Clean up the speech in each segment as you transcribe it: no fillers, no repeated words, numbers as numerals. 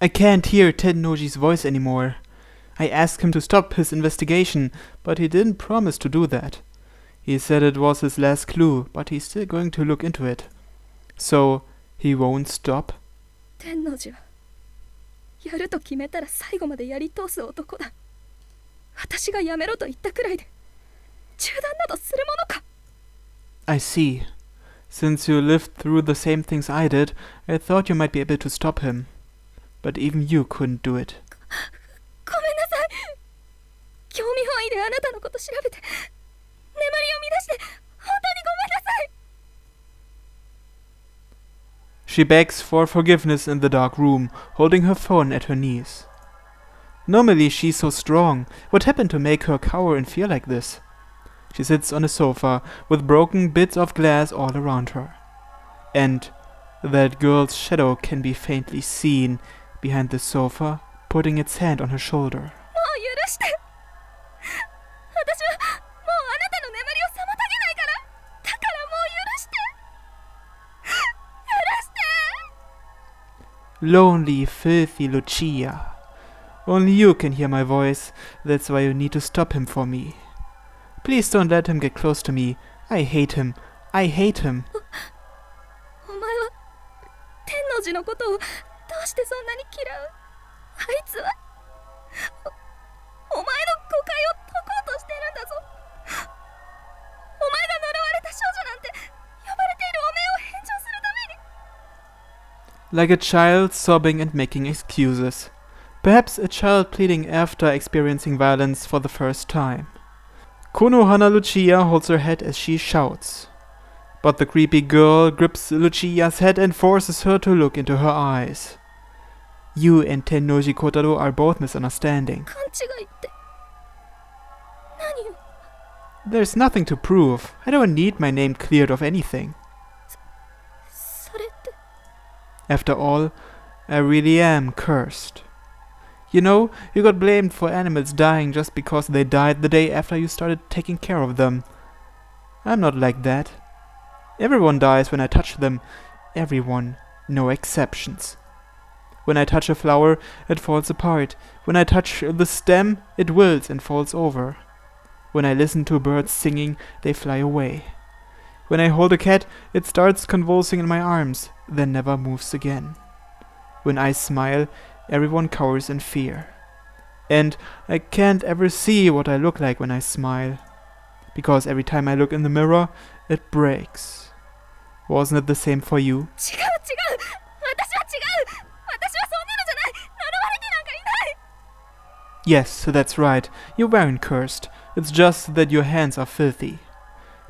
I can't hear Tennoji's voice anymore. I asked him to stop his investigation, but he didn't promise to do that. He said it was his last clue, but he's still going to look into it. So, he won't stop? 天王寺はやると決めたら最後までやり通す男だ。私がやめろと言ったくらいで中断などするものか。 I see. Since you lived through the same things I did, I thought you might be able to stop him. But even you couldn't do it. ごめんなさい。興味本位であなたのこと調べて眠りを乱して本当にごめんなさい。 She begs for forgiveness in the dark room, holding her phone at her knees. Normally she's so strong. What happened to make her cower in fear like this? She sits on a sofa, with broken bits of glass all around her. And that girl's shadow can be faintly seen behind the sofa, putting its hand on her shoulder. もう許して。私はもうあなたの眠りを妨げないから。だからもう許して。許して。 Lonely, filthy Lucia. Only you can hear my voice. That's why you need to stop him for me. Please don't let him get close to me. I hate him. I hate him. お前は天王寺のことをどうしてそんなに嫌う？あいつはお前の誤解を解こうとしてるんだぞ。お前が呪われた少女なんて呼ばれているおめえを返上するために。 Like a child sobbing and making excuses. Perhaps a child pleading after experiencing violence for the first time. Konohana Lucia holds her head as she shouts. But the creepy girl grips Lucia's head and forces her to look into her eyes. You and Tennoji Kotaro are both misunderstanding. 勘違いって何よ。 There's nothing to prove. I don't need my name cleared of anything. それって。 After all, I really am cursed. You know, you got blamed for animals dying just because they died the day after you started taking care of them. I'm not like that. Everyone dies when I touch them. Everyone, no exceptions. When I touch a flower, it falls apart. When I touch the stem, it wilts and falls over. When I listen to birds singing, they fly away. When I hold a cat, it starts convulsing in my arms, then never moves again. When I smile, everyone cowers in fear. And I can't ever see what I look like when I smile. Because every time I look in the mirror, it breaks. Wasn't it the same for you? 違う違う。私は違う。私はそんなのじゃない。呪われてなんかいない。 Yes, that's right. You weren't cursed. It's just that your hands are filthy.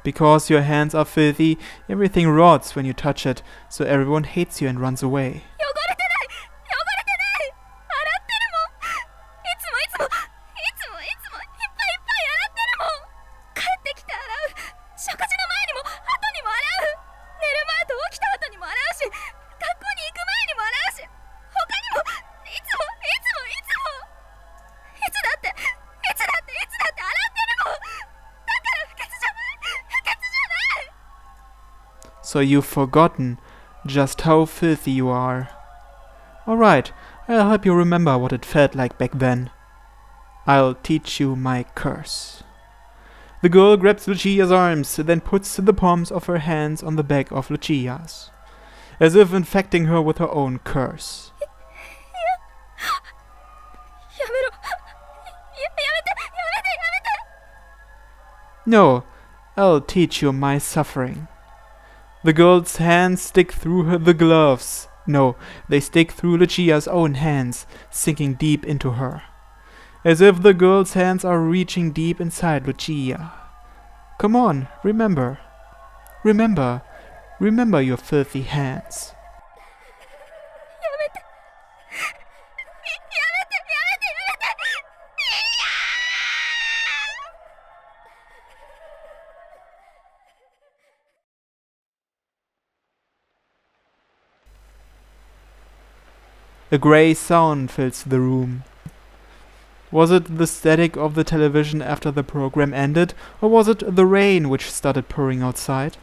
Because your hands are filthy, everything rots when you touch it, so everyone hates you and runs away. 汚れてない。汚れてない。洗ってるもん。いつもいっぱいいっぱい洗ってるもん。帰ってきて洗う。食事の前にも後にも洗う。寝る前と起きた後にも洗うし、学校に行く前にも洗うし、他にもいつもいつだって洗ってるもん。だから不潔じゃない。不潔じゃない。 So you've forgotten just how filthy you are. Alright, I'll help you remember what it felt like back then. I'll teach you my curse. The girl grabs Lucia's arms, then puts the palms of her hands on the back of Lucia's, as if infecting her with her own curse. やめろ。やめて。 No, I'll teach you my suffering. The girl's hands stick through the gloves. No, they stick through Lucia's own hands, sinking deep into her. As if the girl's hands are reaching deep inside Lucia. Come on, remember. Remember your filthy hands. やめて。 A grey sound fills the room. Was it the static of the television after the program ended, or was it the rain which started pouring outside?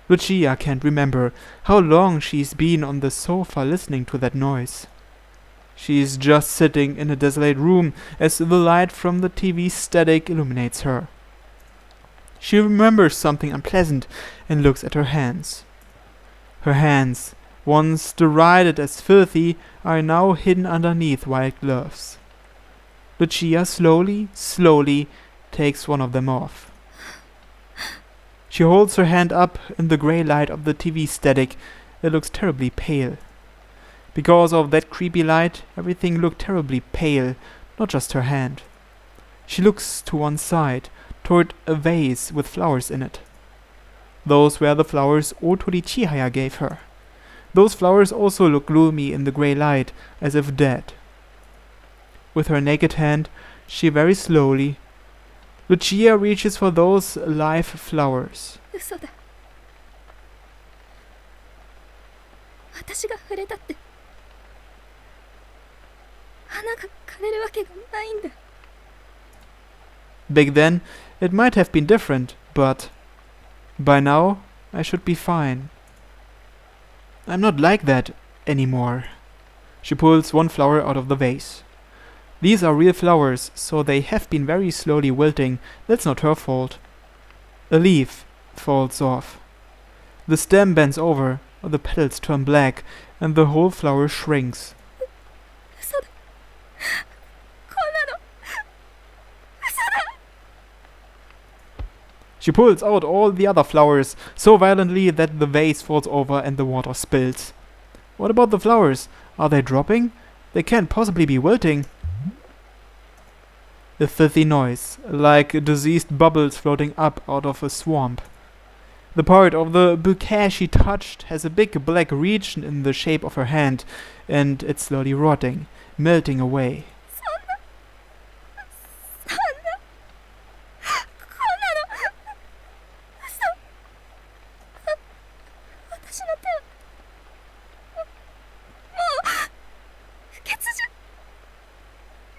Lucia can't remember how long she's been on the sofa listening to that noise. She's just sitting in a desolate room as the light from the TV static illuminates her. She remembers something unpleasant and looks at her hands. Her hands, once derided as filthy, are now hidden underneath white gloves. Lucia slowly takes one of them off. She holds her hand up in the grey light of the TV static. It looks terribly pale. Because of that creepy light, everything looked terribly pale, not just her hand. She looks to one side, toward a vase with flowers in it. Those were the flowers Otori Chihaya gave her. Those flowers also look gloomy in the grey light, as if dead. With her naked hand, she very slowly, Lucia reaches for those live flowers. 嘘だ。私が触れたって花が枯れるわけがないんだ。 Back then, it might have been different, but by now, I should be fine. I'm not like that anymore. She pulls one flower out of the vase. These are real flowers, so they have been very slowly wilting. That's not her fault. A leaf falls off. The stem bends over, the petals turn black, and the whole flower shrinks. 嘘だ。こんなの嘘だ。 She pulls out all the other flowers so violently that the vase falls over and the water spills. What about the flowers? Are they dropping? They can't possibly be wilting. A filthy noise, like diseased bubbles floating up out of a swamp. The part of the bouquet she touched has a big black region in the shape of her hand, and it's slowly rotting, melting away. そんなこんなの嘘。私の手はもう不潔じゃ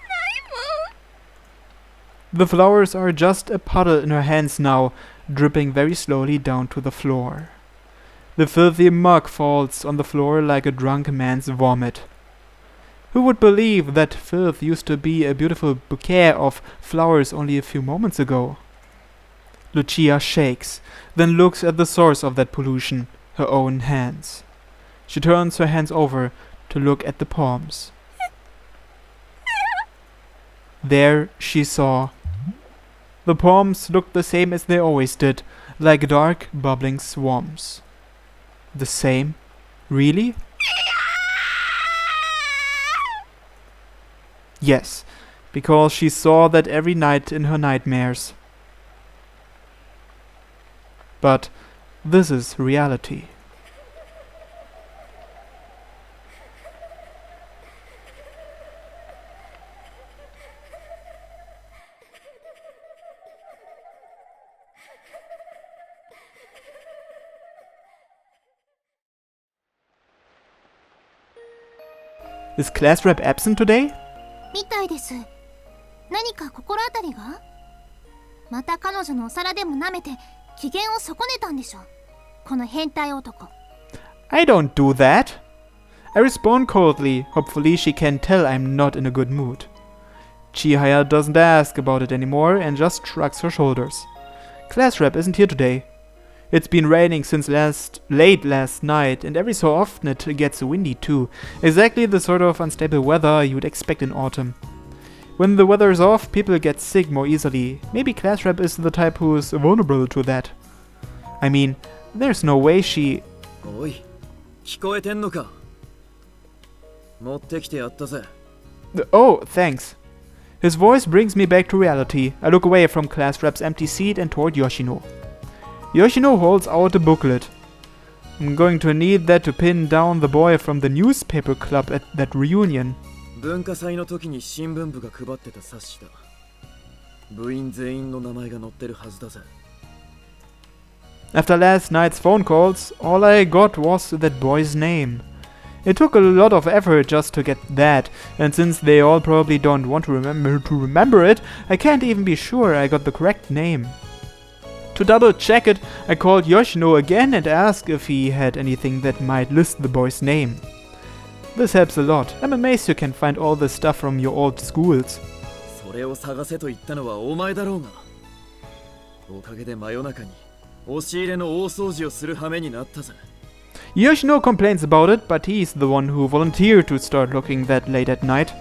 ないもん。 The flowers are just a puddle in her hands now, dripping very slowly down to the floor. The filthy mug falls on the floor like a drunk man's vomit. Who would believe that filth used to be a beautiful bouquet of flowers only a few moments ago? Lucia shakes, then looks at the source of that pollution, her own hands. She turns her hands over to look at the palms. There she saw. The palms looked the same as they always did, like dark, bubbling swamps. The same? Really? Yes, because she saw that every night in her nightmares. But this is reality. Is class rep absent today? みたいです。何か心当たりが？また彼女のお皿でも舐めて機嫌を損ねたんでしょ。この変態男。I don't do that. I respond coldly. Hopefully she can tell I'm not in a good mood. Chihaya doesn't ask about it anymore and just shrugs her shoulders. Class rep isn't here today. It's been raining since late last night, and every so often it gets windy too. Exactly the sort of unstable weather you'd expect in autumn. When the weather is off, people get sick more easily. Maybe class rep is the type who's vulnerable to that. I mean, there's no way she... おい、聞こえてんのか？持ってきてやったぜ。 Oh, thanks. His voice brings me back to reality. I look away from class rep's empty seat and toward Yoshino. Yoshino holds out a booklet. I'm going to need that to pin down the boy from the newspaper club at that reunion. 文化祭の時に新聞部が配ってた冊子だ。部員全員の名前が載ってるはずだぜ。 After last night's phone calls, all I got was that boy's name. It took a lot of effort just to get that, and since they all probably don't want to remember it, I can't even be sure I got the correct name. To double check it, I called Yoshino again and asked if he had anything that might list the boy's name. This helps a lot. I'm amazed you can find all this stuff from your old schools. それを探せと言ったのはお前だろうが。おかげで真夜中に押し入れの大掃除をする羽目になったぜ。Yoshino complains about it, but he's the one who volunteered to start looking that late at night.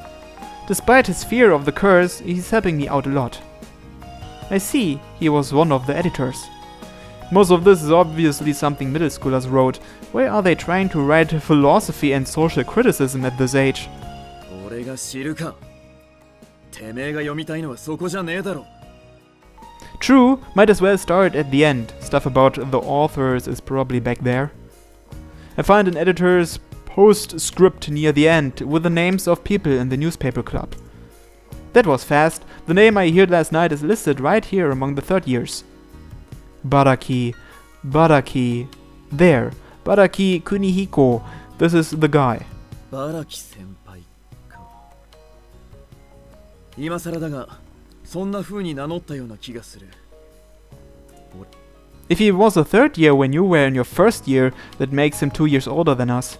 Despite his fear of the curse, he's helping me out a lot. I see, he was one of the editors. Most of this is obviously something middle schoolers wrote. Why are they trying to write philosophy and social criticism at this age? 俺が知るか。てめえが読みたいのはそこじゃねえだろ。True, might as well start at the end. Stuff about the authors is probably back there. I find an editor's postscript near the end with the names of people in the newspaper club. That was fast. The name I heard last night is listed right here among the third years. Baraki. There. Baraki Kunihiko. This is the guy. バラキ先輩か。今更だが、そんな風に名乗ったような気がする。If he was a third year when you were in your first year, that makes him 2 years older than us.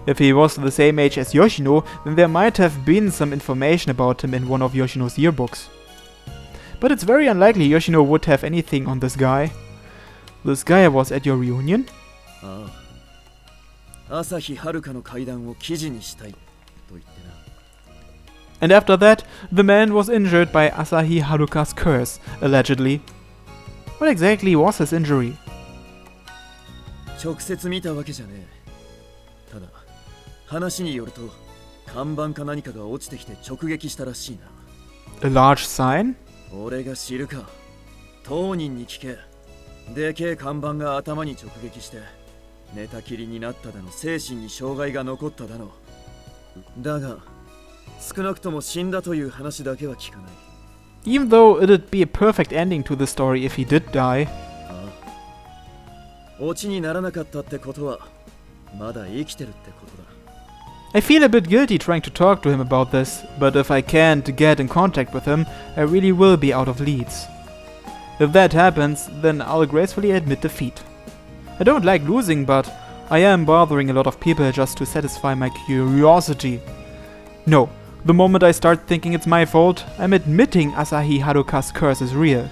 If he was the same age as Yoshino, then there might have been some information about him in one of Yoshino's yearbooks. But it's very unlikely Yoshino would have anything on this guy. This guy was at your reunion? ああ。朝日遥の階段を記事にしたいと言ってな。And after that, the man was injured by Asahi Haruka's curse, allegedly. What exactly was his injury? 直接見たわけじゃねえ。ただ、話によると、看板か何かが落ちてきて直撃したらしいな。A large sign? 俺が知るか。当人に聞け。でけえ看板が頭に直撃して、寝たきりになっただの、精神に障害が残っただの。だが、少なくとも死んだという話だけは聞かない。Even though it'd be a perfect ending to the story if he did die. ああ。オチにならなかったってことは、まだ生きてるってことだ。I feel a bit guilty trying to talk to him about this, but if I can't get in contact with him, I really will be out of leads. If that happens, then I'll gracefully admit defeat. I don't like losing, but I am bothering a lot of people just to satisfy my curiosity. No, the moment I start thinking it's my fault, I'm admitting Asahi Haruka's curse is real.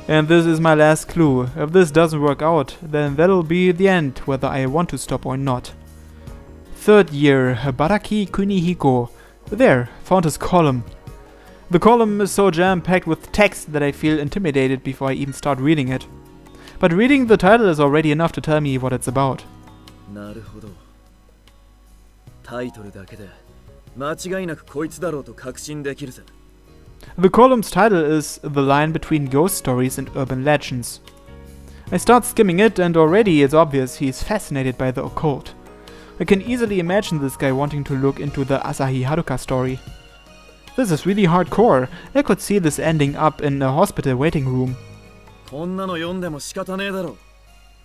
And this is my last clue. If this doesn't work out, then that'll be the end, whether I want to stop or not. Third year, Baraki Kunihiko. There, found his column. The column is so jam-packed with text that I feel intimidated before I even start reading it. But reading the title is already enough to tell me what it's about. なるほど。タイトルだけで間違いなくこいつだろうと確信できるぜ。The column's title is The Line Between Ghost Stories and Urban Legends. I start skimming it and already it's obvious he's fascinated by the occult. I can easily imagine this guy wanting to look into the Asahi Haruka story. This is really hardcore. I could see this ending up in a hospital waiting room. こんなの読んでも仕方ねえだろ。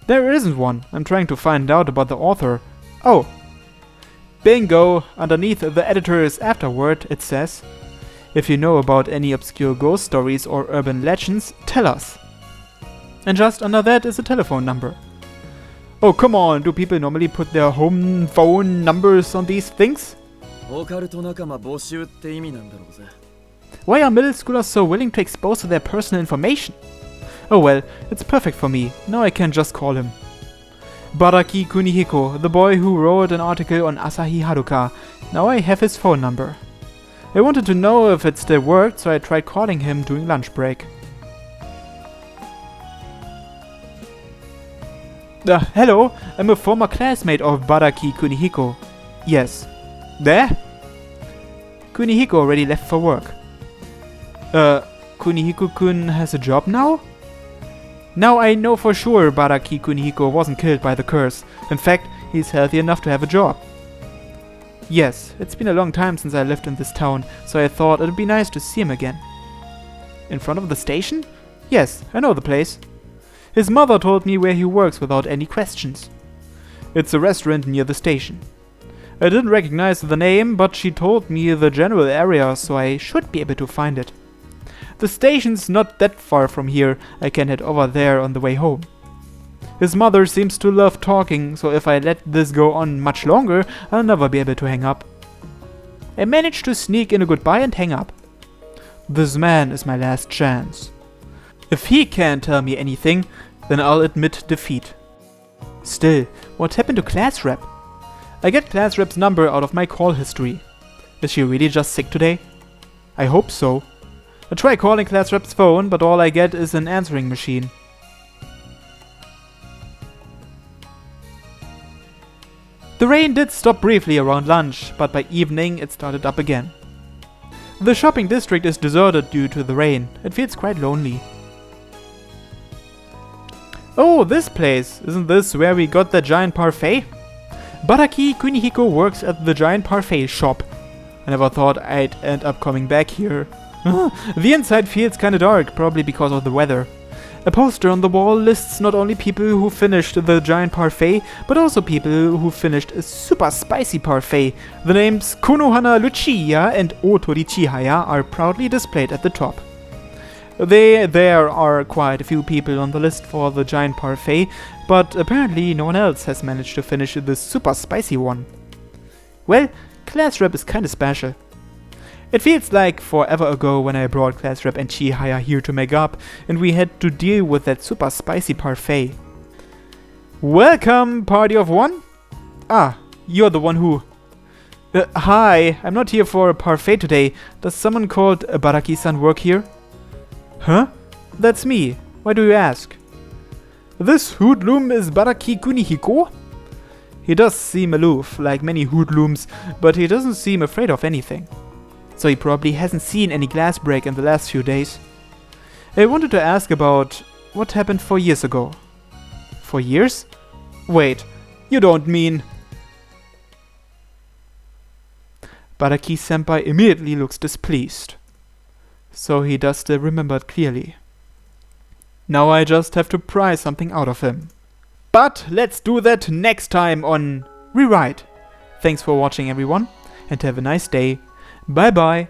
There isn't one. I'm trying to find out about the author. Oh. Bingo! Underneath the editor's afterword, it says, If you know about any obscure ghost stories or urban legends, tell us. And just under that is a telephone number. Oh, come on, do people normally put their home phone numbers on these things? オカルト仲間募集って意味なんだろうぜ。Why are middle schoolers so willing to expose their personal information? Oh well, it's perfect for me. Now I can just call him. Baraki Kunihiko, the boy who wrote an article on Asahi Haruka. Now I have his phone number. I wanted to know if it still worked, so I tried calling him during lunch break. Hello, I'm a former classmate of Baraki Kunihiko. Yes. There? Kunihiko already left for work. Kunihiko-kun has a job now? Now I know for sure Baraki Kunihiko wasn't killed by the curse. In fact, he's healthy enough to have a job. Yes, it's been a long time since I lived in this town, so I thought it'd be nice to see him again. In front of the station? Yes, I know the place. His mother told me where he works without any questions. It's a restaurant near the station. I didn't recognize the name, but she told me the general area, so I should be able to find it. The station's not that far from here. I can head over there on the way home. His mother seems to love talking, so if I let this go on much longer, I'll never be able to hang up. I managed to sneak in a goodbye and hang up. This man is my last chance. If he can't tell me anything, then I'll admit defeat. Still, what happened to class rep? I get class rep's number out of my call history. Is she really just sick today? I hope so. I try calling class rep's phone, but all I get is an answering machine. The rain did stop briefly around lunch, but by evening it started up again. The shopping district is deserted due to the rain. It feels quite lonely. Oh, this place! Isn't this where we got the giant parfait? Baraki Kunihiko works at the giant parfait shop. I never thought I'd end up coming back here. The inside feels kinda dark, probably because of the weather. A poster on the wall lists not only people who finished the giant parfait, but also people who finished a super spicy parfait. The names Konohana Lucia and Otori Chihaya are proudly displayed at the top. There are quite a few people on the list for the giant parfait, but apparently no one else has managed to finish the super spicy one. Well, class rep is kinda special. It feels like forever ago when I brought class rep and Chihaya here to make up, and we had to deal with that super spicy parfait. Welcome, party of one? Ah, you're the one who... hi, I'm not here for a parfait today. Does someone called Baraki-san work here? Huh? That's me. Why do you ask? This hoodlum is Baraki Kunihiko? He does seem aloof, like many hoodlums, but he doesn't seem afraid of anything. So he probably hasn't seen any glass break in the last few days. I wanted to ask about what happened 4 years ago. 4 years? Wait, you don't mean... Baraki-senpai immediately looks displeased. So he does still remember it clearly. Now I just have to pry something out of him. But let's do that next time on Rewrite. Thanks for watching everyone, and have a nice day. Bye bye.